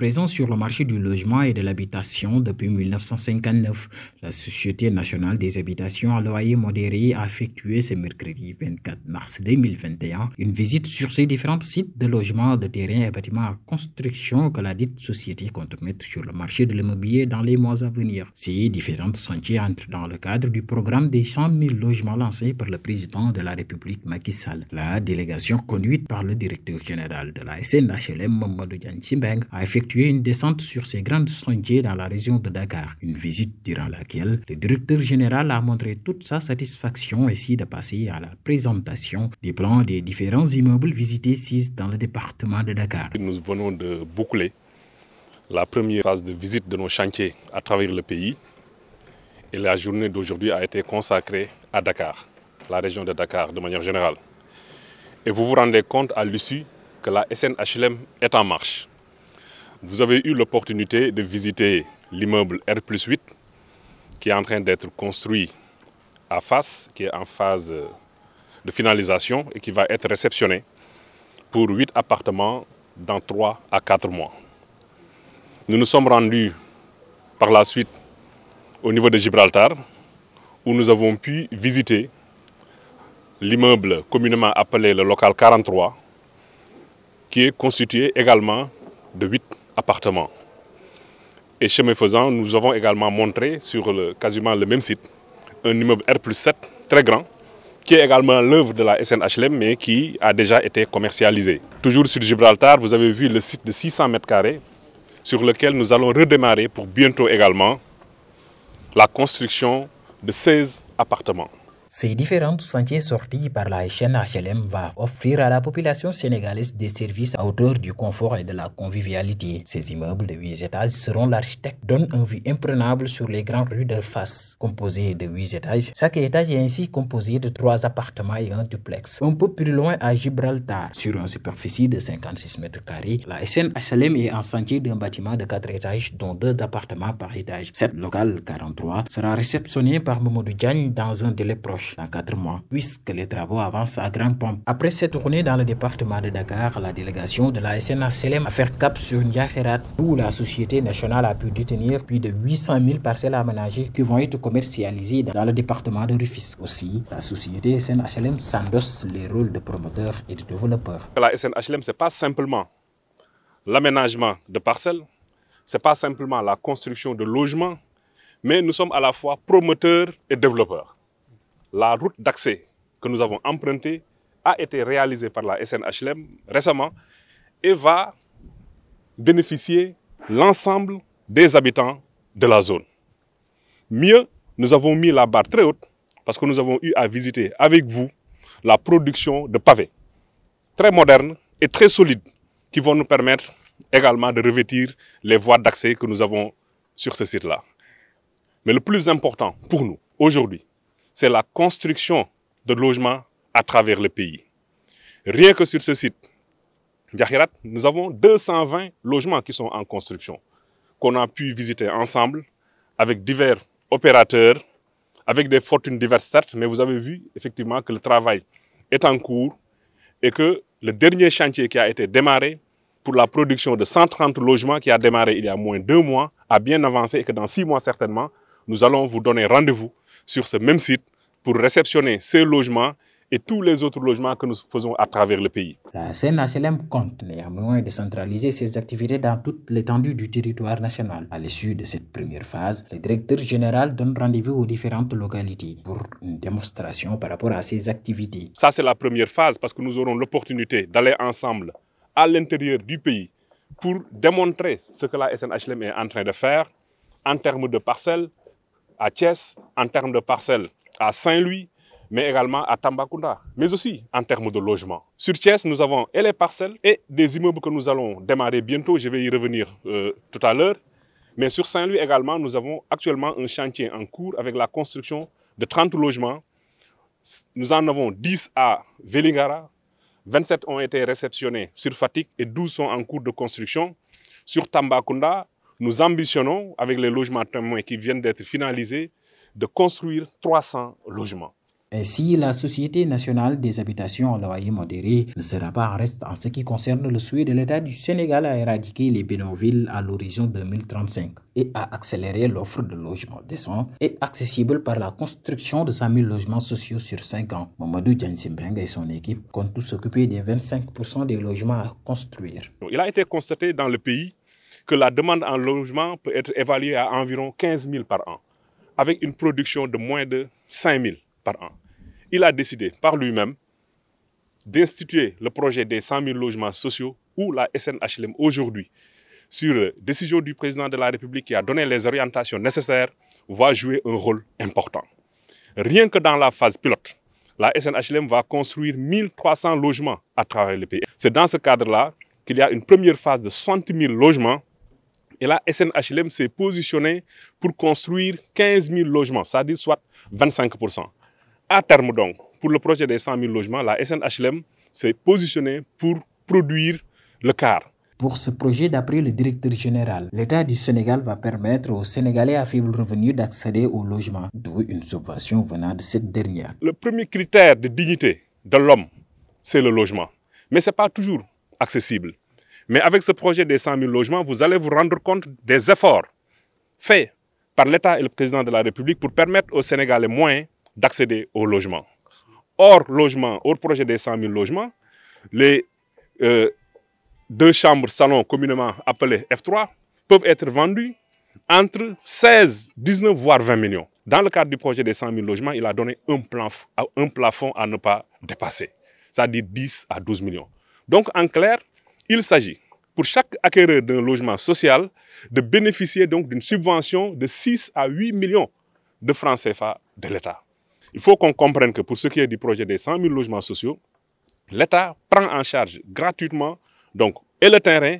présent sur le marché du logement et de l'habitation depuis 1959. La Société nationale des habitations à loyer modéré a effectué ce mercredi 24 mars 2021 une visite sur ces différents sites de logement, de terrains et bâtiments à construction que la dite société compte mettre sur le marché de l'immobilier dans les mois à venir. Ces différents chantiers entrent dans le cadre du programme des 100 000 logements lancé par le président de la République Macky Sall. La délégation conduite par le directeur général de la SNHLM, Mamadou Diagne Simbeng, a effectué une descente sur ces grands chantiers dans la région de Dakar. Une visite durant laquelle le directeur général a montré toute sa satisfaction ainsi de passer à la présentation des plans des différents immeubles visités ici dans le département de Dakar. Nous venons de boucler la première phase de visite de nos chantiers à travers le pays et la journée d'aujourd'hui a été consacrée à Dakar, la région de Dakar de manière générale. Et vous vous rendez compte à l'issue que la SNHLM est en marche. Vous avez eu l'opportunité de visiter l'immeuble R+8 qui est en train d'être construit à face, qui est en phase de finalisation et qui va être réceptionné pour 8 appartements dans 3 à 4 mois. Nous nous sommes rendus par la suite au niveau de Gibraltar où nous avons pu visiter l'immeuble communément appelé le local 43 qui est constitué également de 8 appartements. Et chemin faisant, nous avons également montré sur quasiment le même site un immeuble R+7 très grand qui est également l'œuvre de la SNHLM mais qui a déjà été commercialisé. Toujours sur Gibraltar, vous avez vu le site de 600 m² sur lequel nous allons redémarrer pour bientôt également la construction de 16 appartements. Ces différents chantiers sortis par la SNHLM vont offrir à la population sénégalaise des services à hauteur du confort et de la convivialité. Ces immeubles de 8 étages seront l'architecte donne une vue imprenable sur les grandes rues de face. Composés de 8 étages, chaque étage est ainsi composé de 3 appartements et un duplex. Un peu plus loin à Gibraltar, sur une superficie de 56 m², la SNHLM est en chantier d'un bâtiment de 4 étages dont 2 appartements par étage. Cette locale 43 sera réceptionnée par Mamadou Diagne dans un délai proche, dans 4 mois, puisque les travaux avancent à grande pompe. Après cette tournée dans le département de Dakar, la délégation de la SNHLM a fait cap sur Ndiakhirat, où la Société nationale a pu détenir plus de 800 000 parcelles aménagées qui vont être commercialisées dans le département de Rufisque. Aussi, la Société SNHLM s'endosse les rôles de promoteur et de développeur. La SNHLM, ce n'est pas simplement l'aménagement de parcelles, ce n'est pas simplement la construction de logements, mais nous sommes à la fois promoteurs et développeurs. La route d'accès que nous avons empruntée a été réalisée par la SNHLM récemment et va bénéficier l'ensemble des habitants de la zone. Mieux, nous avons mis la barre très haute parce que nous avons eu à visiter avec vous la production de pavés très modernes et très solides qui vont nous permettre également de revêtir les voies d'accès que nous avons sur ce site-là. Mais le plus important pour nous aujourd'hui, c'est la construction de logements à travers le pays. Rien que sur ce site, Ndiakhirat, nous avons 220 logements qui sont en construction, qu'on a pu visiter ensemble avec divers opérateurs, avec des fortunes diverses certes, mais vous avez vu effectivement que le travail est en cours et que le dernier chantier qui a été démarré pour la production de 130 logements qui a démarré il y a moins de 2 mois a bien avancé et que dans 6 mois certainement, nous allons vous donner rendez-vous sur ce même site pour réceptionner ces logements et tous les autres logements que nous faisons à travers le pays. La SNHLM compte néanmoins décentraliser ses activités dans toute l'étendue du territoire national. À l'issue de cette première phase, le directeur général donne rendez-vous aux différentes localités pour une démonstration par rapport à ses activités. Ça, c'est la première phase parce que nous aurons l'opportunité d'aller ensemble à l'intérieur du pays pour démontrer ce que la SNHLM est en train de faire en termes de parcelles à Thiès, en termes de parcelles à Saint-Louis, mais également à Tambacounda, mais aussi en termes de logement. Sur Thiès, nous avons et les parcelles et des immeubles que nous allons démarrer bientôt, je vais y revenir tout à l'heure. Mais sur Saint-Louis également, nous avons actuellement un chantier en cours avec la construction de 30 logements. Nous en avons 10 à Vélingara, 27 ont été réceptionnés sur Fatick et 12 sont en cours de construction. Sur Tambacounda, nous ambitionnons, avec les logements témoins qui viennent d'être finalisés, de construire 300 logements. Ainsi, la Société nationale des habitations à loyer modéré ne sera pas en reste en ce qui concerne le souhait de l'État du Sénégal à éradiquer les bidonvilles à l'horizon 2035 et à accélérer l'offre de logements décents et accessibles par la construction de 100 000 logements sociaux sur 5 ans. Mamadou Diagne-Simbeng et son équipe comptent s'occuper des 25% des logements à construire. Il a été constaté dans le pays que la demande en logement peut être évaluée à environ 15 000 par an, avec une production de moins de 5 000 par an. Il a décidé par lui-même d'instituer le projet des 100 000 logements sociaux où la SNHLM aujourd'hui, sur décision du président de la République qui a donné les orientations nécessaires, va jouer un rôle important. Rien que dans la phase pilote, la SNHLM va construire 1300 logements à travers le pays. C'est dans ce cadre-là qu'il y a une première phase de 60 000 logements et la SNHLM s'est positionnée pour construire 15 000 logements, c'est-à-dire soit 25%. À terme donc, pour le projet des 100 000 logements, la SNHLM s'est positionnée pour produire le quart. Pour ce projet, d'après le directeur général, l'État du Sénégal va permettre aux Sénégalais à faible revenu d'accéder au logement, d'où une subvention venant de cette dernière. Le premier critère de dignité de l'homme, c'est le logement. Mais ce n'est pas toujours accessible. Mais avec ce projet des 100 000 logements, vous allez vous rendre compte des efforts faits par l'État et le président de la République pour permettre aux Sénégalais moyens d'accéder au logement. Hors projet des 100 000 logements, les 2 chambres salons communément appelées F3 peuvent être vendues entre 16, 19 voire 20 millions. Dans le cadre du projet des 100 000 logements, il a donné un plafond à ne pas dépasser, c'est-à-dire 10 à 12 millions. Donc en clair, il s'agit pour chaque acquéreur d'un logement social de bénéficier donc d'une subvention de 6 à 8 millions de francs CFA de l'État. Il faut qu'on comprenne que pour ce qui est du projet des 100 000 logements sociaux, l'État prend en charge gratuitement donc, et le terrain,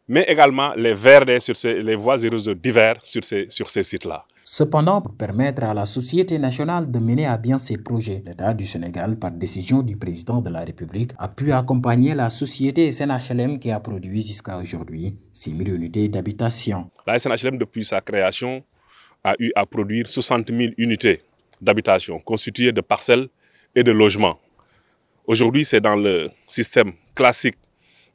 mais également les VRD les voies et réseaux divers sur ces sites-là. Cependant, pour permettre à la Société nationale de mener à bien ses projets, l'État du Sénégal, par décision du président de la République, a pu accompagner la société SNHLM qui a produit jusqu'à aujourd'hui 6 000 unités d'habitation. La SNHLM, depuis sa création, a eu à produire 60 000 unités d'habitation constituées de parcelles et de logements. Aujourd'hui, c'est dans le système classique,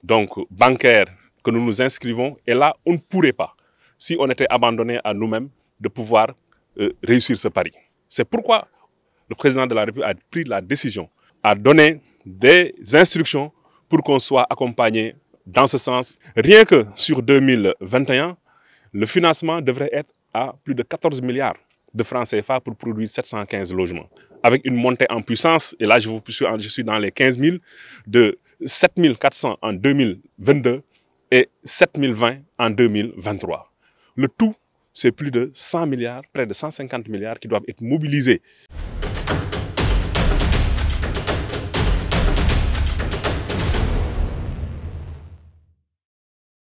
donc bancaire, que nous nous inscrivons. Et là, on ne pourrait pas, si on était abandonné à nous-mêmes, de pouvoir réussir ce pari. C'est pourquoi le président de la République a pris la décision, a donné des instructions pour qu'on soit accompagné dans ce sens. Rien que sur 2021, le financement devrait être à plus de 14 milliards de francs CFA pour produire 715 logements. Avec une montée en puissance, et là je suis dans les 15 000, de 7 400 en 2022 et 7 020 en 2023. Le tout, c'est plus de 100 milliards, près de 150 milliards qui doivent être mobilisés.